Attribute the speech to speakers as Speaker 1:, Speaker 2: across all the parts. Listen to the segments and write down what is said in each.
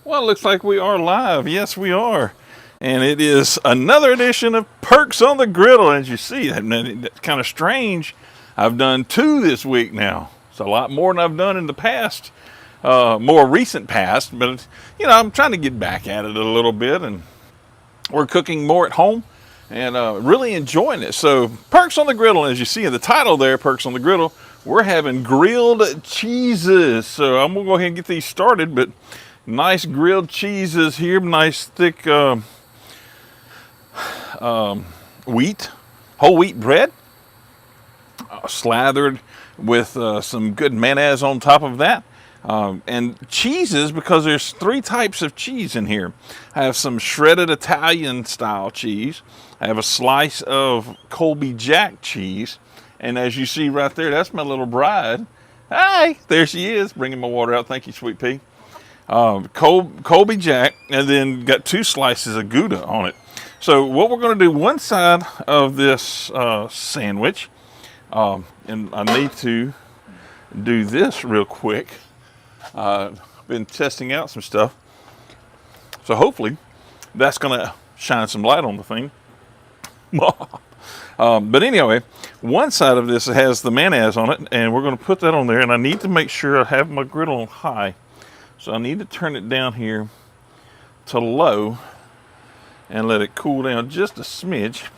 Speaker 1: Well, it looks like we are live. Yes, we are. And it is another edition of Perks on the Griddle. As you see, that's kind of strange. I've done 2 this week now. It's a lot more than I've done in the past, more recent past. But, I'm trying to get back at it a little bit. And we're cooking more at home and really enjoying it. So, Perks on the Griddle, as you see in the title there, Perks on the Griddle, we're having grilled cheeses. So, I'm going to go ahead and get these started. But nice grilled cheeses here, nice thick whole wheat bread, slathered with some good mayonnaise on top of that. And cheeses, because there's 3 types of cheese in here. I have some shredded Italian style cheese. I have a slice of Colby Jack cheese. And as you see right there, that's my little bride. Hi, there she is, bringing my water out. Thank you, sweet pea. Colby Jack, and then got 2 slices of Gouda on it. So what we're going to do, one side of this sandwich, and I need to do this real quick. Been testing out some stuff, so hopefully that's going to shine some light on the thing. But anyway, one side of this has the mayonnaise on it, and we're going to put that on there, and I need to make sure I have my griddle on high. So I need to turn it down here to low and let it cool down just a smidge.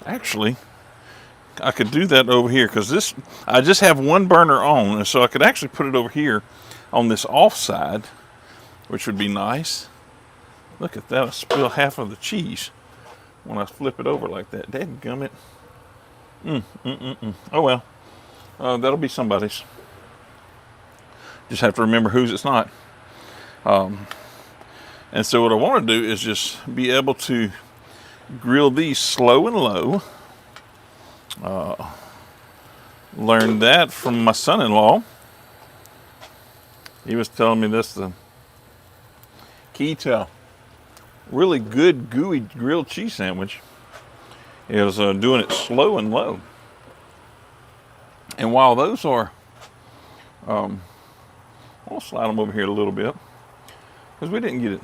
Speaker 1: Actually, I could do that over here because I just have one burner on, and so I could actually put it over here on this off side, which would be nice. Look at that, I spill half of the cheese when I flip it over like that. Dadgummit. Oh well, that'll be somebody's. Just have to remember whose it's not. And so what I want to do is just be able to grill these slow and low. Learned that from my son-in-law. He was telling me this, the key to a really good gooey grilled cheese sandwich is doing it slow and low. And while those are, I'll slide them over here a little bit because we didn't get it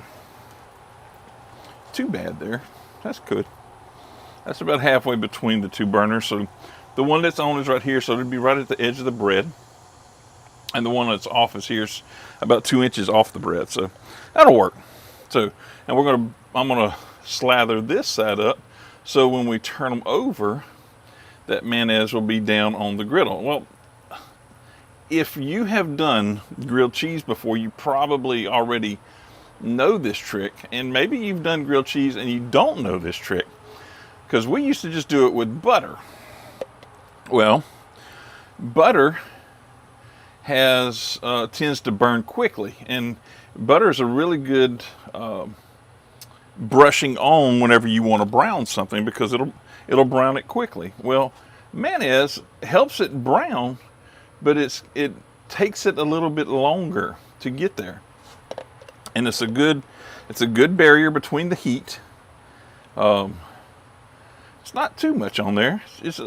Speaker 1: too bad there. That's good. That's about halfway between the 2 burners. So the one that's on is right here, so it'll be right at the edge of the bread. And the one that's off is here's about 2 inches off the bread. So that'll work. So, and I'm gonna slather this side up so when we turn them over, that mayonnaise will be down on the griddle. Well, if you have done grilled cheese before, you probably already know this trick, and maybe you've done grilled cheese and you don't know this trick, because we used to just do it with butter. Well, butter tends to burn quickly, and butter is a really good brushing on whenever you want to brown something, because it'll brown it quickly. Well, mayonnaise helps it brown, but it takes it a little bit longer to get there. And it's a good barrier between the heat. It's not too much on there. It's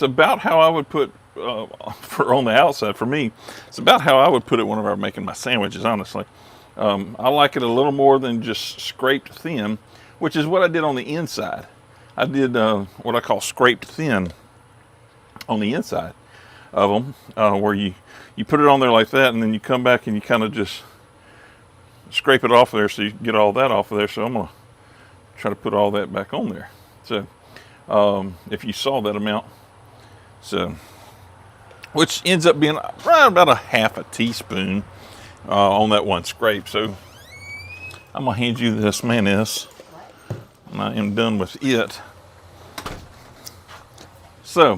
Speaker 1: about how I would put for on the outside. For me, it's about how I would put it whenever I'm making my sandwiches, honestly. I like it a little more than just scraped thin, which is what I did on the inside. I did what I call scraped thin on the inside of them, where you put it on there like that, and then you come back and you kind of just scrape it off there so you get all that off of there. So I'm gonna try to put all that back on there. So if you saw that amount, so which ends up being right about a half a teaspoon on that one scrape. So I'm gonna hand you this mayonnaise, and I am done with it. So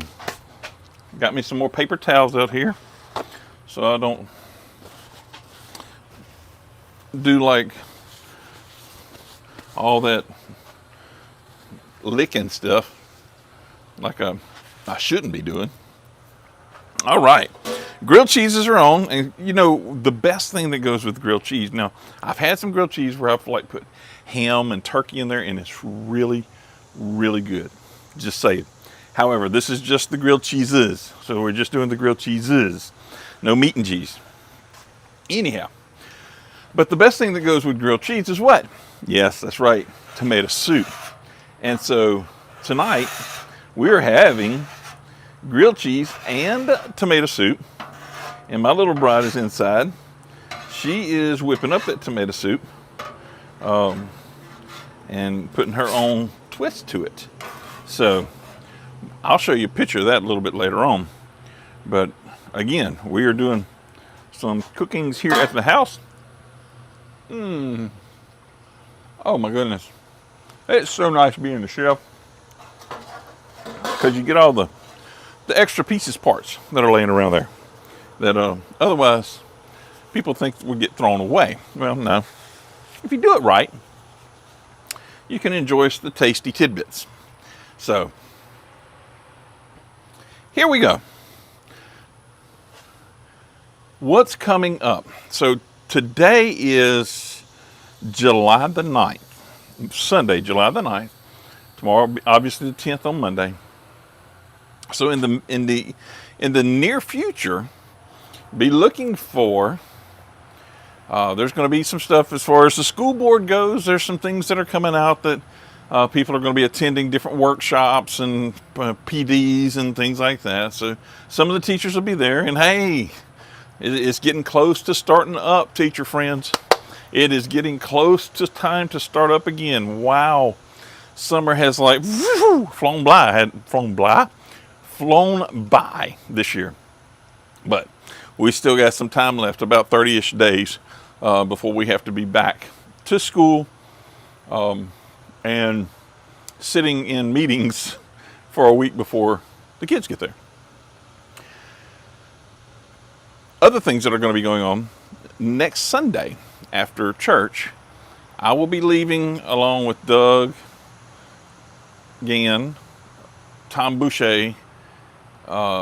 Speaker 1: got me some more paper towels out here so I don't do like all that licking stuff like I shouldn't be doing. All right, grilled cheeses are on, and the best thing that goes with grilled cheese. Now, I've had some grilled cheese where I've put ham and turkey in there, and it's really, really good. Just say it. However, this is just the grilled cheeses. So we're just doing the grilled cheeses. No meat and cheese. Anyhow, but the best thing that goes with grilled cheese is what? Yes, that's right, tomato soup. And so tonight we're having grilled cheese and tomato soup. And my little bride is inside. She is whipping up that tomato soup and putting her own twist to it. So I'll show you a picture of that a little bit later on. But again, we are doing some cookings here at the house. Oh my goodness. It's so nice being the chef, because you get all the extra pieces parts that are laying around there that otherwise people think would get thrown away. Well, no. If you do it right, you can enjoy the tasty tidbits. So here we go. What's coming up? So today is July the 9th. Sunday, July the 9th. Tomorrow, obviously the 10th on Monday. So in the near future, be looking for, there's going to be some stuff as far as the school board goes. There's some things that are coming out that people are going to be attending different workshops and PDs and things like that. So some of the teachers will be there. And hey, it's getting close to starting up, teacher friends. It is getting close to time to start up again. Wow. Summer has like flown by this year. But we still got some time left, about 30-ish days before we have to be back to school and sitting in meetings for a week before the kids get there. Other things that are going to be going on next Sunday after church, I will be leaving along with Doug, Gann, Tom Boucher,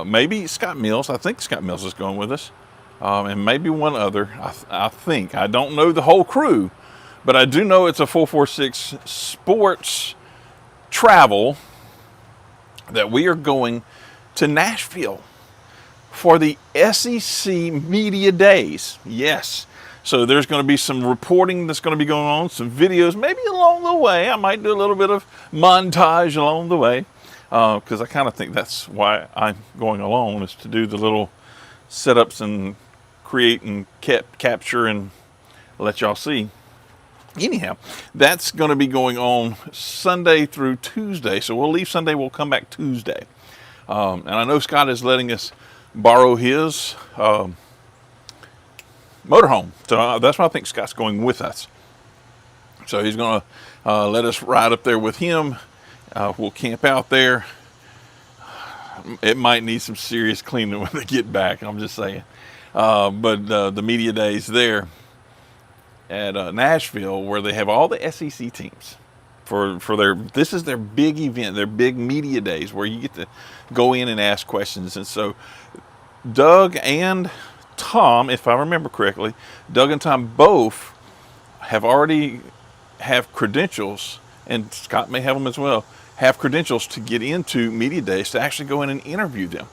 Speaker 1: maybe Scott Mills. I think Scott Mills is going with us, and maybe one other. I think. I don't know the whole crew, but I do know it's a 446 sports travel that we are going to Nashville for the SEC Media Days. Yes. So there's going to be some reporting that's going to be going on, some videos, maybe along the way. I might do a little bit of montage along the way, because I kind of think that's why I'm going along, is to do the little setups and create and capture and let y'all see. Anyhow, that's going to be going on Sunday through Tuesday. So we'll leave Sunday, we'll come back Tuesday. And I know Scott is letting us borrow his motorhome. So that's why I think Scott's going with us. So he's going to let us ride up there with him. We'll camp out there. It might need some serious cleaning when they get back, I'm just saying. But the media days there at Nashville, where they have all the SEC teams for this is their big event, their big media days, where you get to go in and ask questions. And so Doug and Tom, if I remember correctly, Doug and Tom both already have credentials, and Scott may have them as well, have credentials to get into media days, to actually go in and interview them.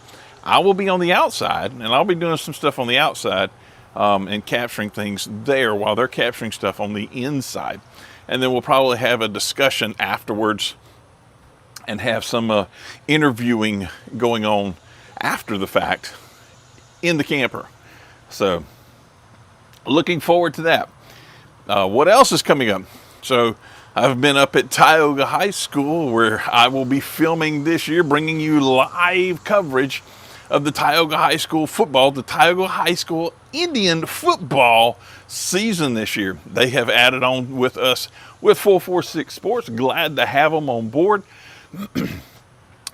Speaker 1: I will be on the outside, and I'll be doing some stuff on the outside and capturing things there while they're capturing stuff on the inside. And then we'll probably have a discussion afterwards and have some interviewing going on after the fact in the camper. So looking forward to that. What else is coming up? So I've been up at Tioga High School, where I will be filming this year, bringing you live coverage of the Tioga High School football, the Tioga High School Indian football season this year. They have added on with us with 446 Sports. Glad to have them on board.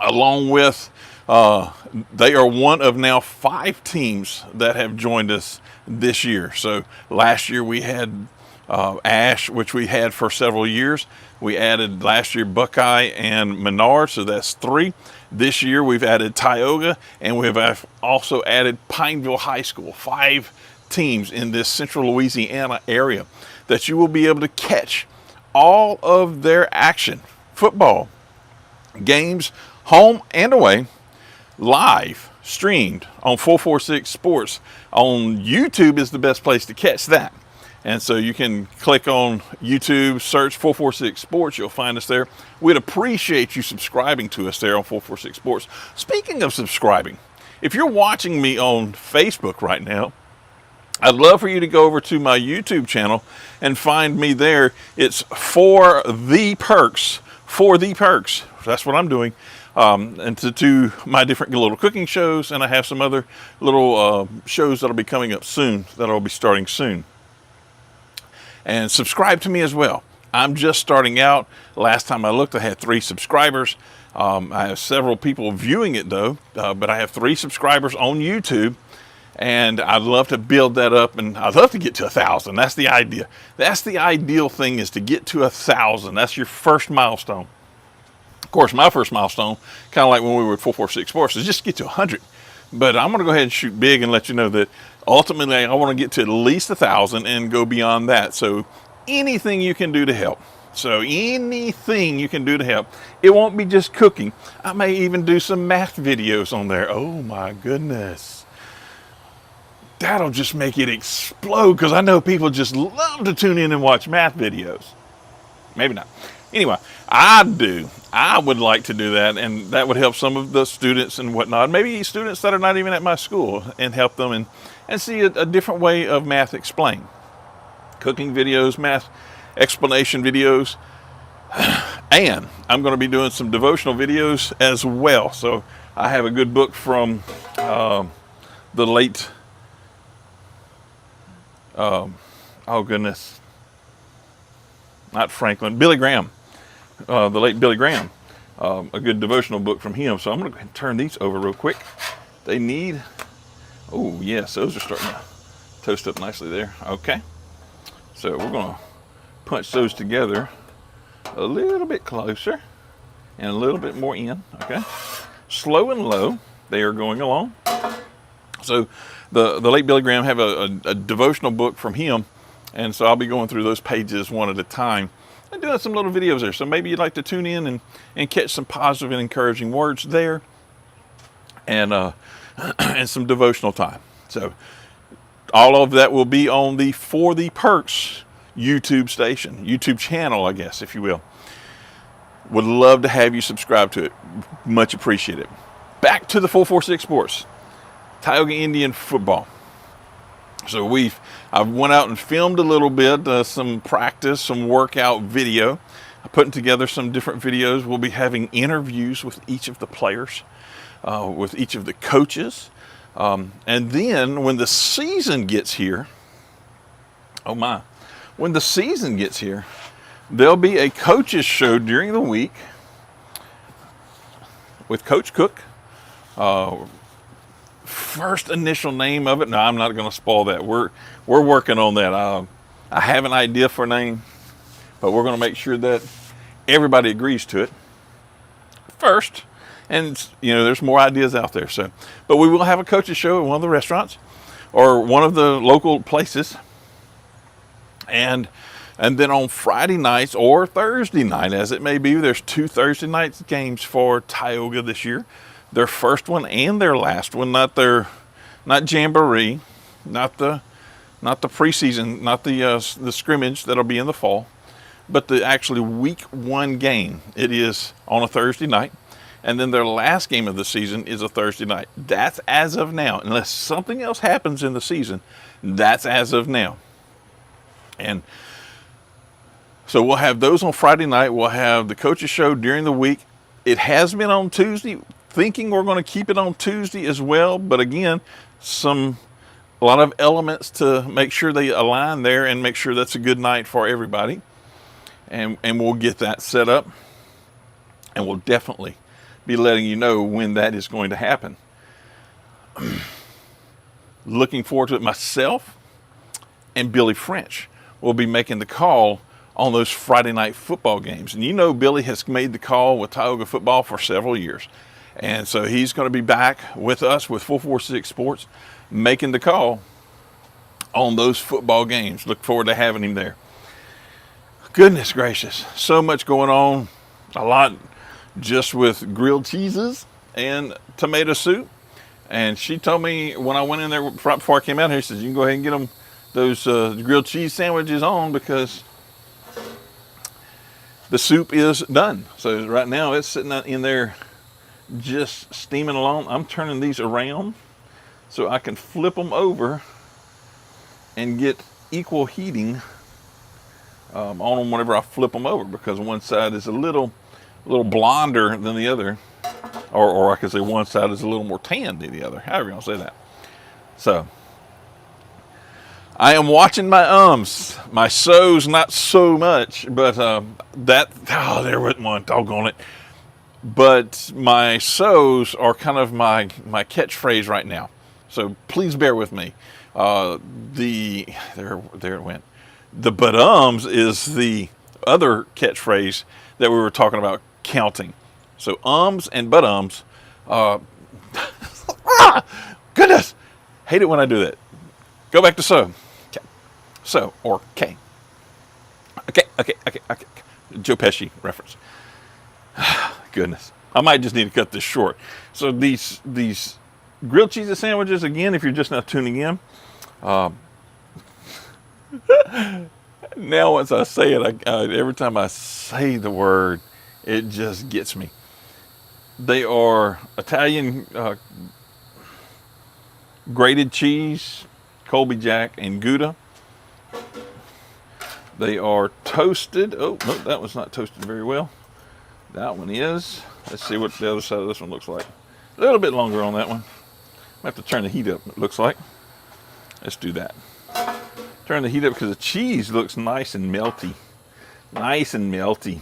Speaker 1: Along with, they are one of now 5 teams that have joined us this year. So last year we had Ash, which we had for several years. We added last year Buckeye and Menard, so that's 3. This year we've added Tioga, and we've also added Pineville High School. 5 teams in this central Louisiana area that you will be able to catch all of their action, football games home and away, live streamed on 446 Sports. On YouTube is the best place to catch that. And so you can click on YouTube, search 446 Sports. You'll find us there. We'd appreciate you subscribing to us there on 446 Sports. Speaking of subscribing, if you're watching me on Facebook right now, I'd love for you to go over to my YouTube channel and find me there. It's For The Perks. For The Perks. That's what I'm doing. And to do my different little cooking shows. And I have some other little shows that'll be coming up soon, that'll be starting soon. And subscribe to me as well. I'm just starting out. Last time I looked, I had 3 subscribers. I have several people viewing it though, but I have 3 subscribers on YouTube. And I'd love to build that up, and I'd love to get to 1,000. That's the idea. That's the ideal thing, is to get to 1,000. That's your first milestone. Of course, my first milestone, kind of like when we were at 446 Sports, is just get to 100. But I'm going to go ahead and shoot big and let you know that ultimately I want to get to at least 1,000 and go beyond that. So anything you can do to help. So anything you can do to help. It won't be just cooking. I may even do some math videos on there. Oh my goodness. That'll just make it explode, because I know people just love to tune in and watch math videos. Maybe not. Anyway, I do. I would like to do that, and that would help some of the students and whatnot. Maybe students that are not even at my school, and help them and see a different way of math explained. Cooking videos, math explanation videos. And I'm going to be doing some devotional videos as well. So I have a good book from the late... oh goodness, not Franklin, Billy Graham, the late Billy Graham, a good devotional book from him. So I'm going to turn these over real quick. They need, oh yes, those are starting to toast up nicely there. Okay, so we're going to punch those together a little bit closer and a little bit more in. Okay, slow and low, they are going along. So the late Billy Graham have a devotional book from him, and so I'll be going through those pages one at a time and doing some little videos there. So maybe you'd like to tune in and catch some positive and encouraging words there, and and some devotional time. So all of that will be on the For The Perks YouTube station, YouTube channel, I guess, if you will. Would love to have you subscribe to it. Much appreciated. Back to the 446 Sports. Tioga Indian football. So I went out and filmed a little bit, some practice, some workout video. I'm putting together some different videos. We'll be having interviews with each of the players, with each of the coaches. And then when the season gets here, oh my, when the season gets here, there'll be a coaches show during the week with Coach Cook. First initial name of it, no, I'm not going to spoil that. We're working on that. I have an idea for a name, but we're going to make sure that everybody agrees to it first. And there's more ideas out there. So, but we will have a coaches show at one of the restaurants or one of the local places, and then on Friday nights or Thursday night, as it may be, there's 2 Thursday night games for Tioga this year. Their first one and their last one, not jamboree, not the preseason, not the scrimmage that'll be in the fall, but the actually week 1 game. It is on a Thursday night, and then their last game of the season is a Thursday night. That's as of now, unless something else happens in the season. That's as of now, and so we'll have those on Friday night. We'll have the coaches show during the week. It has been on Tuesday. Thinking we're going to keep it on Tuesday as well, but again, a lot of elements to make sure they align there and make sure that's a good night for everybody, and we'll get that set up, and we'll definitely be letting you know when that is going to happen. Looking forward to it. Myself and Billy French will be making the call on those Friday night football games, and Billy has made the call with Tioga football for several years. And so he's going to be back with us with 446 Sports, making the call on those football games. Look forward to having him there. Goodness gracious, so much going on. A lot just with grilled cheeses and tomato soup. And she told me when I went in there right before I came out here, she says, you can go ahead and get them those grilled cheese sandwiches on because the soup is done. So right now it's sitting in there just steaming along. I'm turning these around so I can flip them over and get equal heating on them whenever I flip them over, because one side is a little blonder than the other, or I could say one side is a little more tan than the other, however you want to say that. So I am watching my ums, my so's not so much, but there went one, doggone it. But my so's are kind of my catchphrase right now. So please bear with me. There it went. The but-ums is the other catchphrase that we were talking about counting. So ums and but-ums. Goodness! Hate it when I do that. Go back to so. So, or K. Okay. Joe Pesci reference. Goodness. I might just need to cut this short. So these grilled cheese sandwiches, again, if you're just now tuning in, now once I say it, every time I say the word, it just gets me. They are Italian grated cheese, Colby Jack, and Gouda. They are toasted. Oh, no, that one's not toasted very well. That one is. Let's see what the other side of this one looks like. A little bit longer on that one. I have to turn the heat up, it looks like. Let's do that. Turn the heat up because the cheese looks nice and melty. Nice and melty.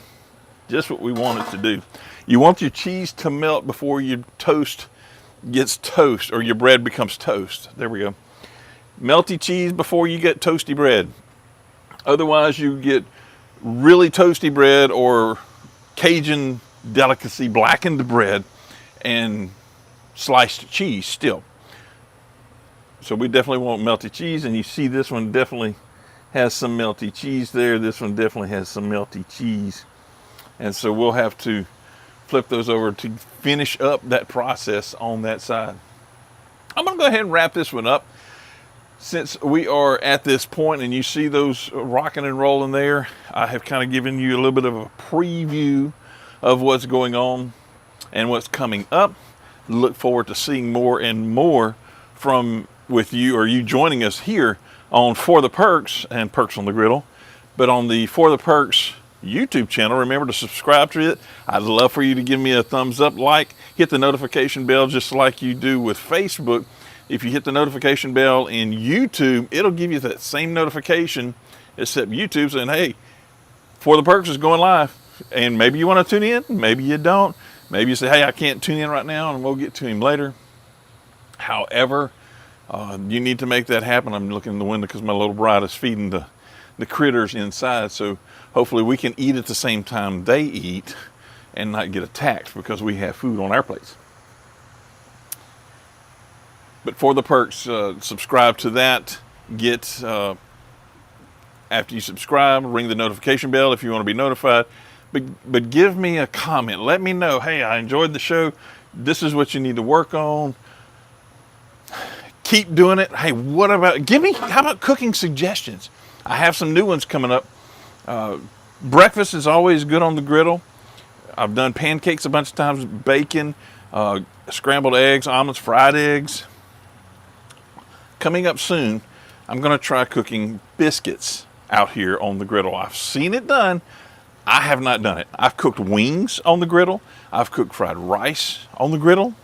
Speaker 1: Just what we want it to do. You want your cheese to melt before your toast gets toast, or your bread becomes toast. There we go. Melty cheese before you get toasty bread. Otherwise, you get really toasty bread or Cajun delicacy blackened bread and sliced cheese still. So we definitely want melty cheese, and you see this one definitely has some melty cheese there. This one definitely has some melty cheese. And so we'll have to flip those over to finish up that process on that side. I'm going to go ahead and wrap this one up. Since we are at this point and you see those rocking and rolling there, I have kind of given you a little bit of a preview of what's going on and what's coming up. Look forward to seeing more and more with you, or you joining us here on For the Perks and Perks on the Griddle. But on the For the Perks YouTube channel, remember to subscribe to it. I'd love for you to give me a thumbs up, hit the notification bell just like you do with Facebook. If you hit the notification bell in YouTube, it'll give you that same notification, except YouTube saying, hey, For the Perks is going live. And maybe you want to tune in, maybe you don't. Maybe you say, hey, I can't tune in right now and we'll get to him later. However, you need to make that happen. I'm looking in the window because my little bride is feeding the critters inside. So hopefully we can eat at the same time they eat and not get attacked because we have food on our plates. But For the Perks, subscribe to that. After you subscribe, ring the notification bell if you want to be notified. But give me a comment. Let me know, hey, I enjoyed the show. This is what you need to work on. Keep doing it. Hey, how about cooking suggestions? I have some new ones coming up. Breakfast is always good on the griddle. I've done pancakes a bunch of times, bacon, scrambled eggs, omelets, fried eggs. Coming up soon, I'm going to try cooking biscuits out here on the griddle. I've seen it done. I have not done it. I've cooked wings on the griddle. I've cooked fried rice on the griddle.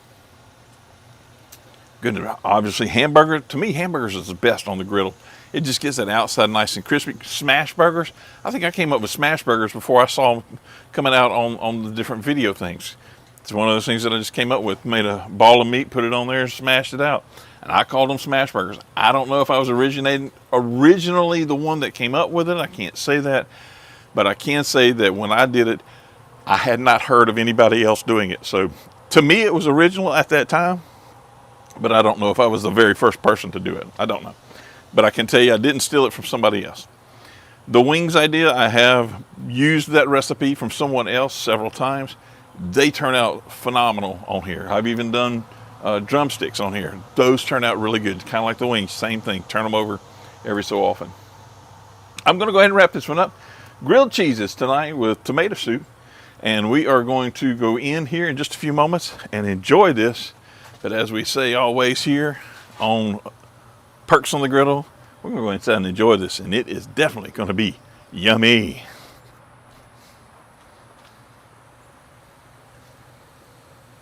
Speaker 1: Good. Obviously, to me, hamburgers is the best on the griddle. It just gets that outside nice and crispy. Smash burgers. I think I came up with smash burgers before I saw them coming out on the different video things. It's one of those things that I just came up with. Made a ball of meat, put it on there, and smashed it out. And I called them smash burgers. I don't know if I was originally the one that came up with it. I can't say that. But I can say that when I did it, I had not heard of anybody else doing it. So to me, it was original at that time. But I don't know if I was the very first person to do it. I don't know. But I can tell you I didn't steal it from somebody else. The wings idea, I have used that recipe from someone else several times. they turn out phenomenal on here. I've even done drumsticks on here. Those turn out really good, kind of like the wings, same thing, turn them over every so often. I'm going to go ahead and wrap this one up. Grilled cheeses tonight with tomato soup, and we are going to go in here in just a few moments and enjoy this. But as we say always here on Perks on the Griddle, we're going to go inside and enjoy this, and it is definitely going to be yummy.